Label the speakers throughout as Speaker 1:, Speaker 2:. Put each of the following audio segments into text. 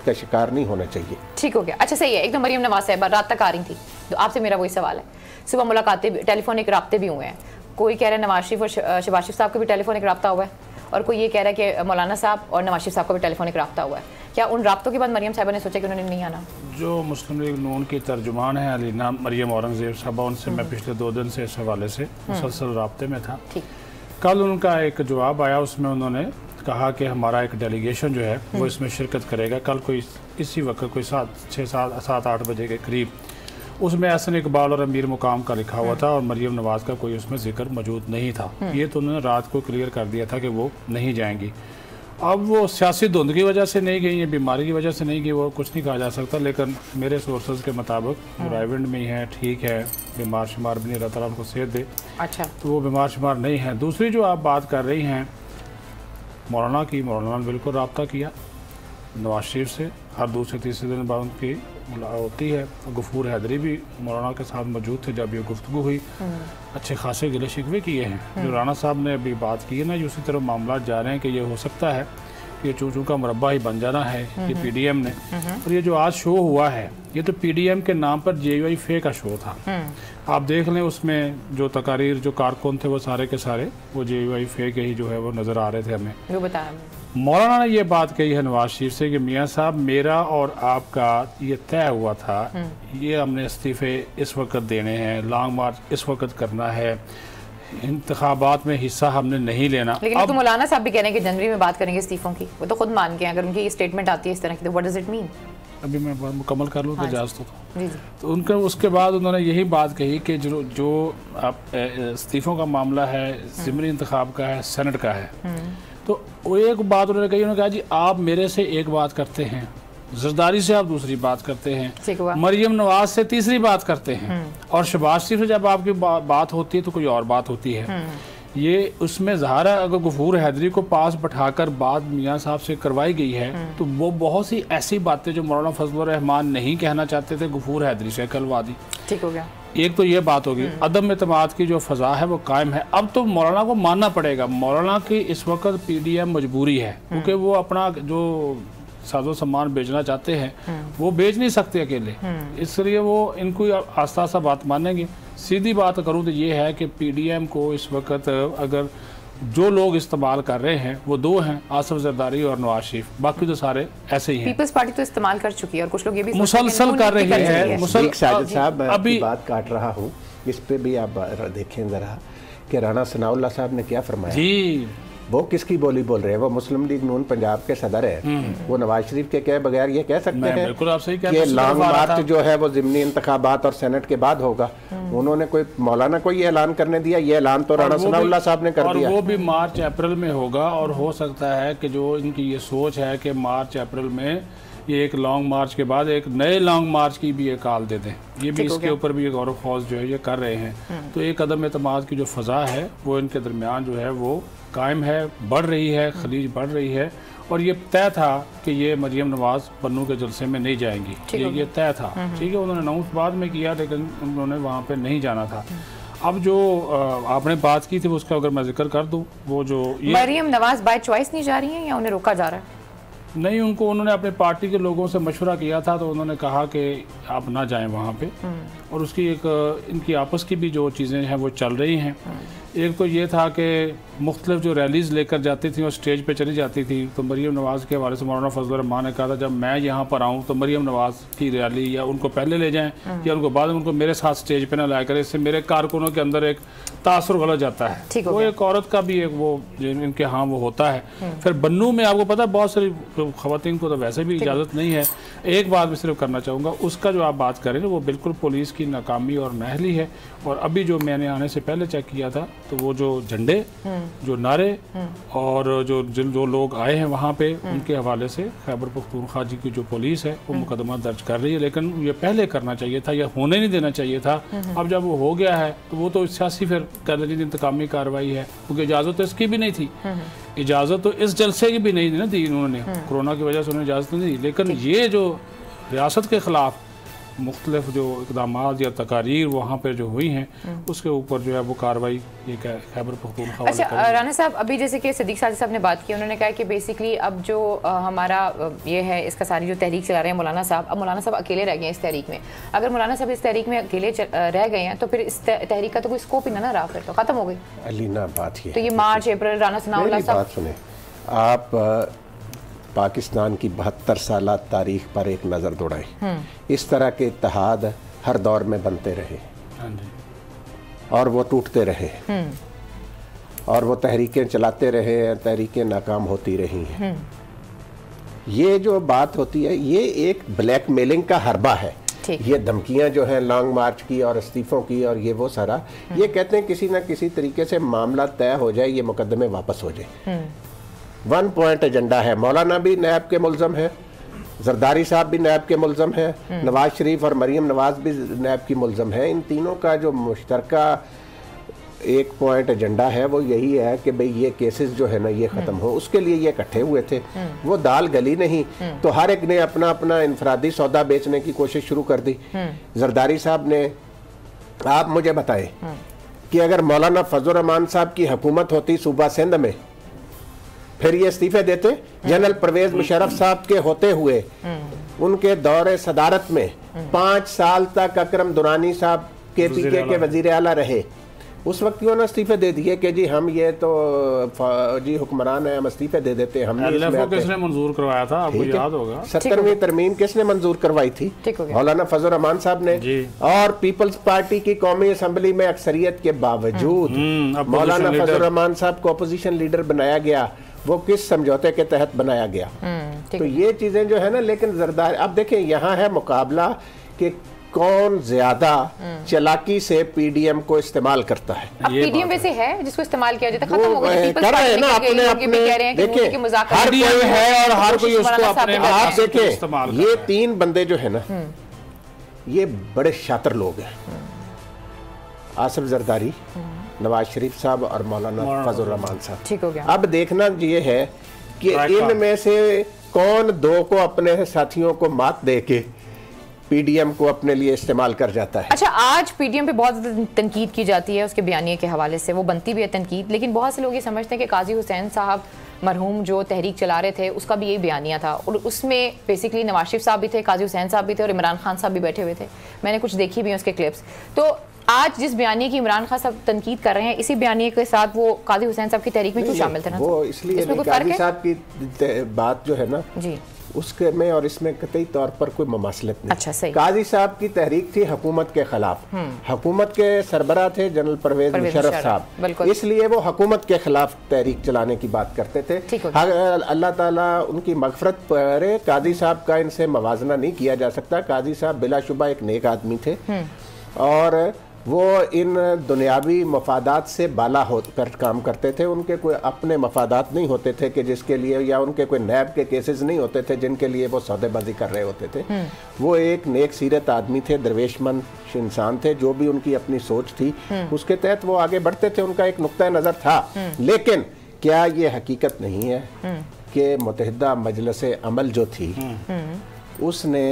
Speaker 1: का शिकार नहीं होना चाहिए।
Speaker 2: ठीक हो गया, अच्छा सही है। एक तो मरियम नवाज साहिबा रात तक आ रही थी, तो आपसे मेरा वही सवाल है, सुबह मुलाकातें भी, टेलीफोनिक रब्ते भी हुए हैं, कोई कह रहा है नवाज शरीफ और शहबाज शरीफ साहब का भी टेलीफोनिक रब्ता हुआ है, और कोई ये कह रहा है कि मौलाना साहब और नवाज शरीफ साहब का भी टेलीफोनिक रब्ता हुआ है। क्या उन रब्तों के बाद मरियम साहिबा ने सोचा कि उन्होंने नहीं आना?
Speaker 3: जो मुस्लिम लीग नून की तर्जुमान है अलीना मरियम औरंगजेब साहबा, उनसे मैं पिछले 2 दिन से इस हवाले से मुसलसल राब्ते में था। कल उनका एक जवाब आया, उसमें उन्होंने कहा कि हमारा एक डेलीगेशन जो है वो इसमें शिरकत करेगा। कल कोई इसी वक्त कोई 7-8 बजे के करीब उसमें एहसन इकबाल और अमीर मुकाम का लिखा हुआ था और मरियम नवाज का कोई उसमें जिक्र मौजूद नहीं था। ये तो उन्होंने रात को क्लियर कर दिया था कि वो नहीं जाएंगी। अब वो सियासी धुंध की वजह से नहीं गई, ये बीमारी की वजह से नहीं गई, वो कुछ नहीं कहा जा सकता, लेकिन मेरे सोर्सेज के मुताबिक रायविंड में ही है, ठीक है, बीमार शुमार भी नहीं, अल्लाह ताला उनको सेहत दे।
Speaker 2: अच्छा, तो
Speaker 3: वो बीमार शुमार नहीं है। दूसरी जो आप बात कर रही हैं मौलाना की, मौलाना ने बिल्कुल रब्ता किया नवाज शरीफ से, हर दूसरे तीसरे दिन बाद उनकी मुलाकात होती है। गफूर हैदरी भी मौलाना के साथ मौजूद थे जब ये गुफ्तगू हुई, अच्छे खासे गिले शिकवे किए हैं। जो राना साहब ने अभी बात की है ना, उसी तरह मामला जा रहे हैं कि ये हो सकता है कि चूचू का मुरब्बा ही बन जाना है ये पीडीएम ने। और ये जो आज शो हुआ है ये तो पीडीएम के नाम पर जेयूआई फे का शो था। आप देख लें उसमें जो तकारीर जो कारकुन थे वो सारे के सारे वो जेयूआई फे के ही जो है वो नज़र आ रहे थे हमें।
Speaker 2: वो बताया
Speaker 3: मौलाना ने ये बात कही है नवाज शरीफ से कि मियाँ साहब मेरा और आपका ये तय हुआ था, ये हमने इस्तीफ़े इस वक्त देने हैं, लॉन्ग मार्च इस वक्त करना है, इंतखाबात में हिस्सा हमने नहीं लेना।
Speaker 2: लेकिन अब तो मौलाना साहब भी कह रहे हैं कि जनवरी में बात करेंगे इस्तीफों की, वो तो खुद मान के अगर उनकी ये स्टेटमेंट आती है इस तरह की तो व्हाट डज इट मीन?
Speaker 3: अभी मैं मुकम्मल कर लूँ तो इजाज़त तो उनके उसके बाद उन्होंने यही बात कही कि जो इस्तीफ़ों का मामला है ज़िमनी इंतखाब का है, सेनेट का है, तो वो एक बात उन्होंने कही, उन्होंने कहा जी आप मेरे से एक बात करते हैं, जरदारी से आप दूसरी बात करते हैं, मरियम नवाज से तीसरी बात करते हैं, और शहबाज शरीफ से जब आपकी बात होती है तो कोई और बात होती है। ये उसमें ज़ाहिर है अगर गफूर हैदरी को पास बैठाकर बात मियाँ साहब से करवाई गई है तो वो बहुत सी ऐसी बातें जो मौलाना फजलुर रहमान नहीं कहना चाहते थे गफूर हैदरी से करवा दी।
Speaker 2: ठीक हो गया,
Speaker 3: एक तो ये बात होगी। अदम एतमाद की जो फ़ज़ा है वो कायम है। अब तो मौलाना को मानना पड़ेगा, मौलाना की इस वक्त पीडीएम मजबूरी है क्योंकि वो अपना जो साजो सामान बेचना चाहते हैं वो बेच नहीं सकते अकेले, इसलिए वो इनको आस्ता आस्ता बात मानेंगे। सीधी बात करूं तो ये है कि पीडीएम को इस वक्त अगर जो लोग इस्तेमाल कर रहे हैं वो 2 हैं, आसिफ जरदारी और नवाज शरीफ, बाकी तो सारे ऐसे ही हैं।
Speaker 2: पीपल्स पार्टी तो इस्तेमाल कर चुकी है और कुछ लोग ये भी
Speaker 3: मुसलसल कर रही है।
Speaker 1: साजिद साहब अभी बात काट रहा हूँ, इस पे भी आप देखें जरा कि राणा सनाउल्लाह साहब ने क्या फरमाया जी। वो किसकी बोली बोल रहे हैं? वो मुस्लिम लीग नून पंजाब के सदर है, वो नवाज शरीफ के कहे बगैर ये कह सकते हैं कि लॉन्ग मार्च जो है वो ज़िमनी इंतखाबात और सेनेट के बाद होगा। उन्होंने कोई मौलाना को ये ऐलान करने दिया, ये ऐलान तो राणा सनाउल्लाह साहब ने कर दिया।
Speaker 3: वो भी मार्च अप्रैल में होगा और हो सकता है कि जो इनकी ये सोच है कि मार्च अप्रैल में ये एक लॉन्ग मार्च के बाद एक नए लॉन्ग मार्च की भी एक कॉल दे दें, ये भी इसके ऊपर भी गौर फौज जो है ये कर रहे हैं। तो एक अदम एतमाद की जो फ़ज़ा है वो इनके दरमियान जो है वो कायम है, बढ़ रही है, खलीज बढ़ रही है। और ये तय था कि ये मरियम नवाज पन्नू के जलसे में नहीं जाएंगी, ये तय था। ठीक है, उन्होंने अनाउंस बाद में किया लेकिन उन्होंने वहाँ पे नहीं जाना था। अब जो आपने बात की थी उसका अगर मैं जिक्र कर दूँ, वो जो
Speaker 2: मरियम नवाज बाय चॉइस नहीं जा रही है या उन्हें रोका जा रहा है?
Speaker 3: नहीं, उनको उन्होंने अपने पार्टी के लोगों से मशवरा किया था तो उन्होंने कहा कि आप ना जाएं वहाँ पे। और उसकी एक इनकी आपस की भी जो चीज़ें हैं वो चल रही हैं। एक तो ये था कि मुख्तलिफ जो रैलीज़ लेकर जाती थी और स्टेज पे चली जाती थी, तो मरियम नवाज़ के हवाले से मौलाना फजलुर रहमान ने कहा था जब मैं यहाँ पर आऊँ तो मरियम नवाज़ की रैली या उनको पहले ले जाएं या उनको बाद में उनको मेरे साथ स्टेज पे ना लाया करें, इससे मेरे कारकुनों के अंदर एक तासुर गलत जाता है। वो एक औरत का भी एक वो इनके यहाँ वो होता है। फिर बन्नू में आपको पता है बहुत सारी ख़वातीन को तो वैसे भी इजाज़त नहीं है। एक बात मैं सिर्फ करना चाहूँगा, उसका जो आप बात करें वो बिल्कुल पुलिस की नाकामी और नाअहली है। और अभी जो मैंने आने से पहले चेक किया था तो वो जो झंडे, जो नारे और जो लोग आए हैं वहाँ पे, उनके हवाले से खैबर पख्तूनख्वा जी की जो पुलिस है वो मुकदमा दर्ज कर रही है। लेकिन ये पहले करना चाहिए था या होने नहीं देना चाहिए था। अब जब वो हो गया है तो वो तो सियासी फिर कर रही इंतकामी कार्रवाई है, क्योंकि इजाज़त तो इसकी भी नहीं थी, इजाज़त तो इस जलसे की भी नहीं ना दी उन्होंने, कोरोना की वजह से उन्होंने इजाज़त नहीं दी। लेकिन ये जो रियासत के ख़िलाफ़ मुख्तलिफ जो इक़दामात या तकारीर वहाँ पर जो हुई हैं उसके ऊपर जो है वो कार्रवाई ये खैबर पख्तूनख्वा।
Speaker 2: अच्छा राना साहब, अभी जैसे कि सिद्दीक सादी साहब ने बात की, उन्होंने कहा कि बेसिकली अब जो हमारा ये है इसका सारी जो तहरीक चला रहे हैं मौलाना साहब, अब मौलाना साहब अकेले रह गए हैं इस तहरीक में। अगर मौलाना साहब इस तहरीक में अकेले रह गए हैं तो फिर इस तहरीक का तो कोई स्कोप ही ना रहा, फिर तो ख़त्म हो गई
Speaker 1: अलीना बात ये।
Speaker 2: तो ये मार्च अप्रैल राना सनाउल्लाह साहब,
Speaker 1: बात सुने आप, पाकिस्तान की 72 साल तारीख पर एक नज़र दौड़ाएं। इस तरह के इत्तेहाद हर दौर में बनते रहे और वो टूटते रहे और वो तहरीकें चलाते रहे, तहरीकें नाकाम होती रही हैं। ये जो बात होती है ये एक ब्लैक मेलिंग का हरबा है। ये धमकियां जो हैं लॉन्ग मार्च की और इस्तीफों की और ये वो सारा, ये कहते हैं किसी ना किसी तरीके से मामला तय हो जाए, ये मुकदमे वापस हो जाए। 1 पॉइंट एजेंडा है। मौलाना भी नैब के मुल्ज़म है, जरदारी साहब भी नैब के मुल्ज़म है, नवाज शरीफ और मरीम नवाज भी नैब की मुल्ज़म है। इन तीनों का जो मुश्तरका 1 पॉइंट एजेंडा है वो यही है कि भाई ये केसेस जो है ना ये ख़त्म हो। उसके लिए ये इकट्ठे हुए थे। वो दाल गली नहीं तो हर एक ने अपना अपना इनफरादी सौदा बेचने की कोशिश शुरू कर दी। जरदारी साहब ने, आप मुझे बताएं कि अगर मौलाना फजल रहमान साहब की हुकूमत होती सूबा सिंध में, फिर ये इस्तीफे देते? जनरल परवेज मुशर्रफ साहब के होते हुए उनके दौरे सदारत में 5 साल तक अकरम दुरानी साहब KPK के वजीर आला रहे। उस वक्त उन्होंने इस्तीफे दे दिए कि जी हम ये तो जी हुक्मरान है, हम इस्तीफे दे देते हैं। हमने
Speaker 3: किसने मंजूर करवाया था, आपको याद होगा?
Speaker 1: 70वीं तरमीम किसने मंजूर करवाई थी? मौलाना फजल रहमान साहब ने। और पीपल्स पार्टी की कौमी असम्बली में अक्सरियत के बावजूद मौलाना फजल रहमान साहब को अपोजिशन लीडर बनाया गया। वो किस समझौते के तहत बनाया गया? तो ये चीजें जो है ना, लेकिन जरदारी, अब देखें यहाँ है मुकाबला कि कौन ज्यादा चालाकी से PDM को इस्तेमाल करता है।
Speaker 2: अब PDM वैसे है जिसको इस्तेमाल किया जाता है, खत्म हो गया।
Speaker 1: कर रहे हैं ना अपने देखें, हर कोई है और हर कोई उसको अपने। आप देखें ये 3 बंदे जो है ना ये बड़े शातिर लोग हैं, आसिफ जरदारी, नवाज शरीफ साहब और मौलाना फजल रहमान साहब।
Speaker 2: ठीक हो गया।
Speaker 1: अब देखना ये है कि इनमें से कौन 2 को अपने साथियों को मात दे के PDM को अपने लिए इस्तेमाल कर जाता है।
Speaker 2: अच्छा, आज PDM पे बहुत ज़्यादा तनकीद की जाती है उसके बयानिए के हवाले से, वो बनती भी है तनकीद, लेकिन बहुत से लोग ये समझते हैं कि काजी हुसैन साहब मरहूम जो तहरीक चला रहे थे उसका भी यही बयानिया था और उसमें बेसिकली नवाज शरीफ साहब भी थे, काजी हुसैन साहब भी थे और इमरान खान साहब भी बैठे हुए थे। मैंने कुछ देखी भी हैं उसके क्लिप्स। तो आज जिस बयानिए की इमरान खान साहब तनकीद कर रहे हैं, इसी बयानिए के साथ वो काजी हुसैन साहब की तहरीक में क्यों शामिल थे?
Speaker 1: वो इसलिए काजी साहब की बात जो है ना जी उसके में और इसमें कतई तौर पर कोई ममासलत नहीं।
Speaker 2: अच्छा, सही।
Speaker 1: काजी साहब की तहरीक थी हुकूमत के खिलाफ। हुकूमत के सरबराह थे जनरल परवेज मुशर्रफ साहब, इसलिए वो हुकूमत के खिलाफ तहरीक चलाने की बात करते थे। अल्लाह ताला उनकी मगफरत करे, काजी साहब का इनसे मवाजना नहीं किया जा सकता। काजी साहब बिलाशुबा एक नेक आदमी थे और वो इन दुनियावी मफादात से बाला होकर काम करते थे। उनके कोई अपने मफादात नहीं होते थे कि जिसके लिए, या उनके कोई नैब के केसेस नहीं होते थे जिनके लिए वो सौदेबाजी कर रहे होते थे। वो एक नेक सीरत आदमी थे, दरवेशमंद इंसान थे। जो भी उनकी अपनी सोच थी उसके तहत वो आगे बढ़ते थे, उनका एक नुक्ता नज़र था। लेकिन क्या ये हकीकत नहीं है कि मुत्तहिदा मजलिस अमल जो थी उसने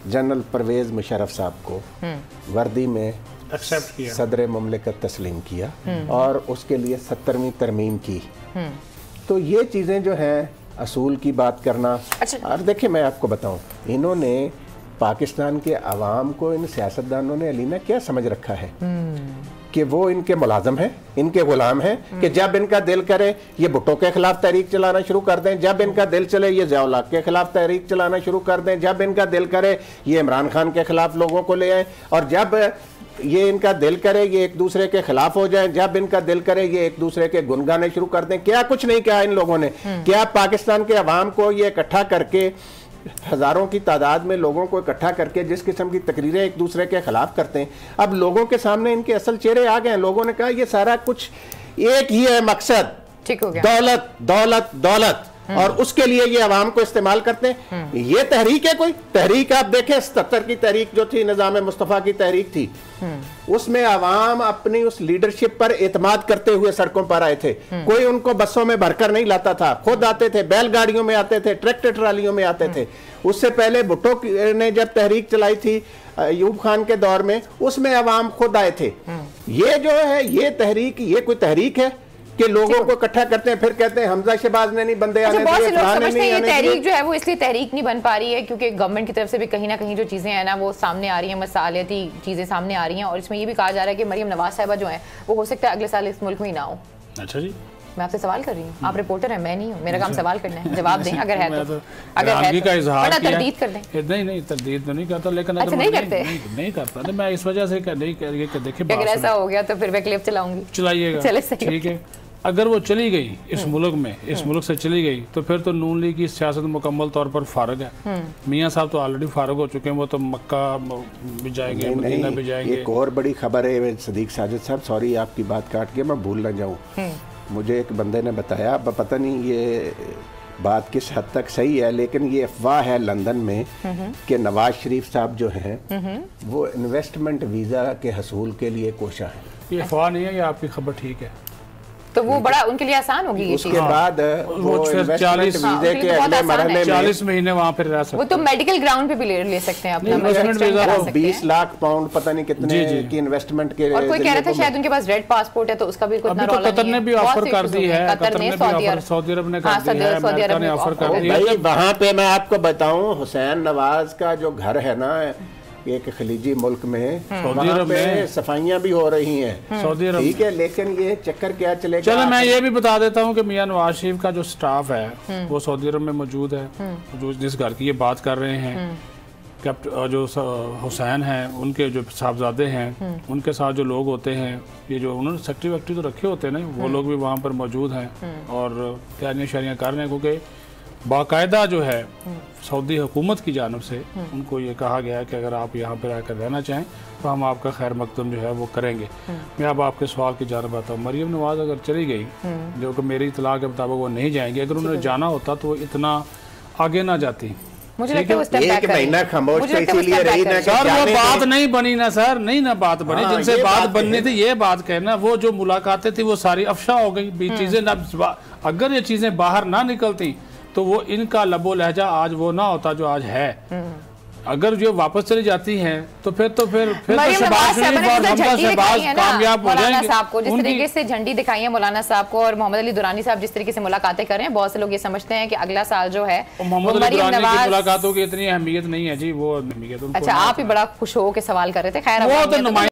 Speaker 1: जनरल परवेज मुशर्रफ साहब को वर्दी में
Speaker 3: एक्सेप्ट किया,
Speaker 1: सदर मुमलिकत तस्लीम किया और उसके लिए 70वीं तरमीम की। तो ये चीज़ें जो हैं असूल की बात करना। अच्छा। और देखिए मैं आपको बताऊं, इन्होंने पाकिस्तान के अवाम को, इन सियासतदानों ने अलीना क्या समझ रखा है कि वो इनके मुलाजम हैं, इनके गुलाम हैं, कि जब इनका दिल करे ये भुट्टो के खिलाफ तहरीक चलाना शुरू कर दें, जब इनका दिल चले ये ज़िया-उल हक के खिलाफ तहरीक चलाना शुरू कर दें, जब इनका दिल करे ये इमरान खान के खिलाफ लोगों को ले आए, और जब ये इनका दिल करे ये एक दूसरे के खिलाफ हो जाएं, जब इनका दिल करे ये एक दूसरे के गुन गाने शुरू कर दें। क्या कुछ नहीं किया इन लोगों ने? क्या पाकिस्तान के अवाम को ये इकट्ठा करके, हजारों की तादाद में लोगों को इकट्ठा करके जिस किस्म की तकरीरें एक दूसरे के खिलाफ करते हैं, अब लोगों के सामने इनके असल चेहरे आ गए। लोगों ने कहा ये सारा कुछ एक ही है मकसद,
Speaker 2: ठीक हो गया,
Speaker 1: दौलत दौलत दौलत। اور اس کے لیے یہ عوام کو استعمال کرتے ہیں. یہ تحریک ہے کوئی تحریک؟ آپ دیکھیں 77 کی تحریک جو تھی نظام مصطفیٰ کی تحریک تھی, اس میں عوام اپنی اس لیڈرشپ پر اعتماد کرتے ہوئے سڑکوں پر آئے تھے. کوئی ان کو بسوں میں بھر کر نہیں لاتا تھا, خود آتے تھے, بیل گاڑیوں میں آتے تھے, ٹریکٹر ٹرالیوں میں آتے تھے. اس سے پہلے بھٹو نے جب تحریک چلائی تھی ایوب خان کے دور میں, اس میں عوام خود آئے تھے. یہ جو ہے یہ تحریک, یہ کوئی تحریک ہے کہ لوگوں کو اکٹھا کرتے ہیں پھر کہتے ہیں حمزہ شہباز نے نہیں بندے آنے
Speaker 2: بہت سے
Speaker 1: دیے,
Speaker 2: لوگ سمجھتے ہیں یہ
Speaker 1: نہیں
Speaker 2: تحریک جو ہے وہ اس لیے تحریک نہیں بن پا رہی ہے کیونکہ گورنمنٹ کی طرف سے بھی کہیں نہ کہیں جو چیزیں ہیں نا وہ سامنے آ رہی ہیں, مسالیاتی چیزیں سامنے آ رہی ہیں, اور اس میں یہ بھی کہا جا رہا ہے کہ مریم نواز صاحبہ جو ہیں وہ ہو سکتا ہے اگلے سال اس ملک میں ہی نہ ہو.
Speaker 3: اچھا جی,
Speaker 2: میں آپ سے سوال کر رہی ہوں, آپ رپورٹر ہیں, میں نہیں ہوں, میرا کام سوال کرنا ہے, جواب دیں اگر ہے تو, اگر ہے تو بڑا تردید کر دیں.
Speaker 3: نہیں تردید تو نہیں کرتا, لیکن
Speaker 2: اچھا نہیں کرتے,
Speaker 3: نہیں کرتا, میں اس وجہ سے نہیں کہ دیکھیں
Speaker 2: اگر ایسا ہو گیا تو پھر میں کلپ چلاؤں گی,
Speaker 3: چلائیے گا,
Speaker 2: چلے صحیح,
Speaker 3: ٹھیک ہے. اگر وہ چلی گئی اس ملک میں, اس ملک سے چلی گئی تو پھر تو نون لیگ کی سیاست مکمل طور پر فارغ ہے. میاں صاحب تو آلریڈی فارغ ہو چکے ہیں, وہ تو مکہ بھی جائیں گے, مدینہ بھی جائیں گے.
Speaker 1: ایک اور بڑی خبر ہے صدیق ساجد صاحب, سوری آپ کی بات کاٹ کے میں بھول نہ جاؤں, مجھے ایک بندے نے بتایا, پتہ نہیں یہ بات کس حد تک صحیح ہے, لیکن یہ افواہ ہے لندن میں کہ نواز شریف صاحب جو ہیں وہ انویسٹمنٹ ویزا کے حصول کے لیے کوشاں ہیں.
Speaker 3: یہ افواہ نہیں ہے, یہ آپ کی خبر ٹھیک ہے,
Speaker 2: تو وہ بڑا ان کے لیے آسان ہوگی.
Speaker 1: اس کے بعد وہ انویسٹمنٹ ویزے کے اگلے مرحلے میں
Speaker 3: 40 مہینے وہاں پہ رہ سکتے,
Speaker 2: وہ تو میڈیکل گراؤنڈ پہ بھی لے سکتے ہیں اپنا,
Speaker 3: انویسٹمنٹ ویزا
Speaker 1: 20 لاکھ پاؤنڈ پتہ نہیں کتنے کی انویسٹمنٹ کے,
Speaker 2: اور کوئی کہہ رہا تھا شاید ان کے پاس ریڈ پاسپورٹ ہے تو اس کا بھی اتنا رولا نہیں ہے.
Speaker 3: قطر نے بھی آفر کر دی ہے, قطر نے بھی, سعودی عرب نے کر دی ہے, امریکہ نے آفر کر دی ہے.
Speaker 1: وہاں پہ میں آپ کو بتاؤں حسین نواز کا جو گھر ہے نا ایک خلیجی ملک میں, وہاں پہ صفائیاں بھی ہو رہی ہیں
Speaker 3: سعودی عرب,
Speaker 1: ٹھیک ہے, لیکن یہ چکر کیا چلے گا.
Speaker 3: چلو میں یہ بھی بتا دیتا ہوں کہ میاں نواز شریف کا جو سٹاف ہے وہ سعودی عرب میں موجود ہے, جو جس گھر کی یہ بات کر رہے ہیں, جو حسین ہیں ان کے جو صاحبزادے ہیں ان کے ساتھ جو لوگ ہوتے ہیں, یہ جو انہوں نے سیکٹری ویکٹری تو رکھے ہوتے ہیں نا, وہ لوگ بھی وہاں پر موجود ہیں اور تیاریاں شاریاں کر رہے ہیں, کیونکہ باقاعدہ جو ہے سعودی حکومت کی جانب سے ان کو یہ کہا گیا ہے کہ اگر آپ یہاں پہ رہ کر رہنا چاہیں تو ہم آپ کا خیر مقدم جو ہے وہ کریں گے. میں اب آپ کے سوال کی جانب آتا ہوں. مریم نواز اگر چلی گئی, جو کہ میری اطلاع کے مطابق وہ نہیں جائیں گے, اگر انہوں نے جانا ہوتا تو وہ اتنا آگے نہ جاتی.
Speaker 2: مجھے لگتا ہے وہ اسٹیپ بیک
Speaker 1: ایک مہینہ خاموش تو اسی لیے رہی نا,
Speaker 3: سر وہ بات نہیں بنی نا, سر نہیں نا بات بنی, جن سے بات بننی تھی یہ بات کہنا, وہ جو ملاقاتیں تھی وہ ساری افشا ہو گئی چیزیں. اگر یہ چیزیں باہر نہ نکلتی تو وہ ان کا لب و لہجہ آج وہ نہ ہوتا جو آج ہے. اگر جو واپس چلی جاتی ہیں تو پھر شہباز شریف اور حمزہ شہباز کامیاب ہو جائیں گے.
Speaker 2: صاحب کو جس طریقے سے جھنڈی دکھائی ہے مولانا صاحب کو, اور محمد علی دورانی صاحب جس طریقے سے ملاقاتیں کر رہے ہیں, بہت سے لوگ یہ سمجھتے ہیں کہ اگلا سال جو ہے
Speaker 3: محمد علی دورانی کی ملاقاتوں کی اتنی اہمیت نہیں ہے جی, وہ اہمیت.
Speaker 2: اچھا آپ ہی بڑا خوش ہو کے سوال کر رہے تھے, خیر